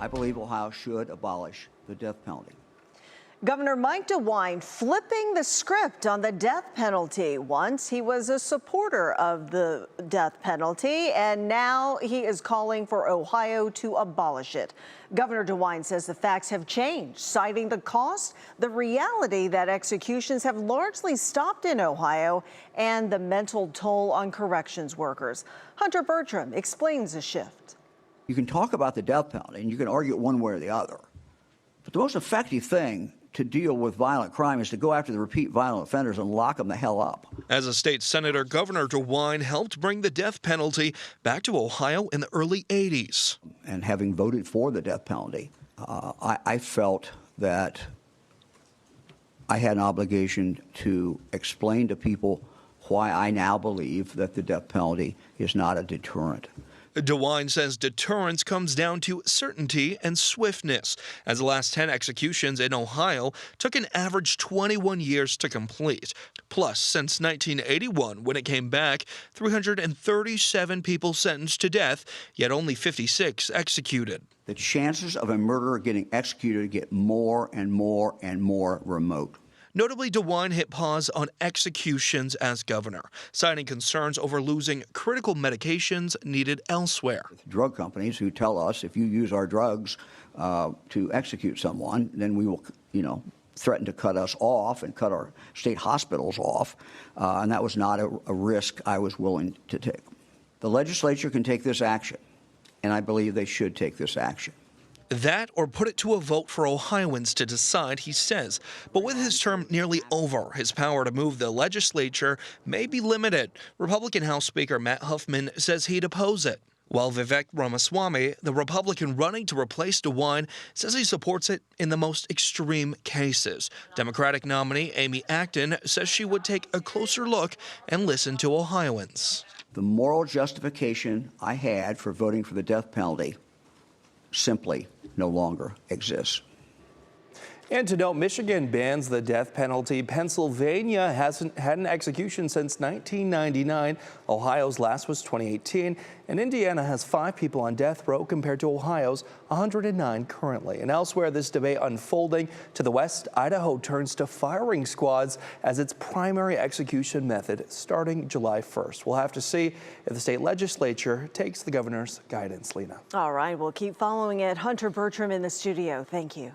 I believe Ohio should abolish the death penalty. Governor Mike DeWine flipping the script on the death penalty. Once he was a supporter of the death penalty, and now he is calling for Ohio to abolish it. Governor DeWine says the facts have changed, citing the cost, the reality that executions have largely stopped in Ohio, and the mental toll on corrections workers. Hunter Bertram explains the shift. You can talk about the death penalty, and you can argue it one way or the other. But the most effective thing to deal with violent crime is to go after the repeat violent offenders and lock them the hell up. As a state senator, Governor DeWine helped bring the death penalty back to Ohio in the early 80s. And having voted for the death penalty, I felt that I had an obligation to explain to people why I now believe that the death penalty is not a deterrent. DeWine says deterrence comes down to certainty and swiftness, as the last 10 executions in Ohio took an average 21 years to complete. Plus, since 1981, when it came back, 337 people sentenced to death, yet only 56 executed. The chances of a murderer getting executed get more and more and more remote. Notably, DeWine hit pause on executions as governor, citing concerns over losing critical medications needed elsewhere. Drug companies who tell us if you use our drugs to execute someone, then we will, threaten to cut us off and cut our state hospitals off, and that was not a risk I was willing to take. The legislature can take this action, and I believe they should take this action. That or put it to a vote for Ohioans to decide, he says. But with his term nearly over, his power to move the legislature may be limited. Republican House Speaker Matt Huffman says he'd oppose it, while Vivek Ramaswamy, the Republican running to replace DeWine, says he supports it in the most extreme cases. Democratic nominee Amy Acton says she would take a closer look and listen to Ohioans. The moral justification I had for voting for the death penalty simply no longer exists. And to note, Michigan bans the death penalty. Pennsylvania hasn't had an execution since 1999. Ohio's last was 2018. And Indiana has 5 people on death row compared to Ohio's 109 currently. And elsewhere, this debate unfolding. To the west, Idaho turns to firing squads as its primary execution method starting July 1st. We'll have to see if the state legislature takes the governor's guidance. Lena. All right, we'll keep following it. Hunter Bertram in the studio. Thank you.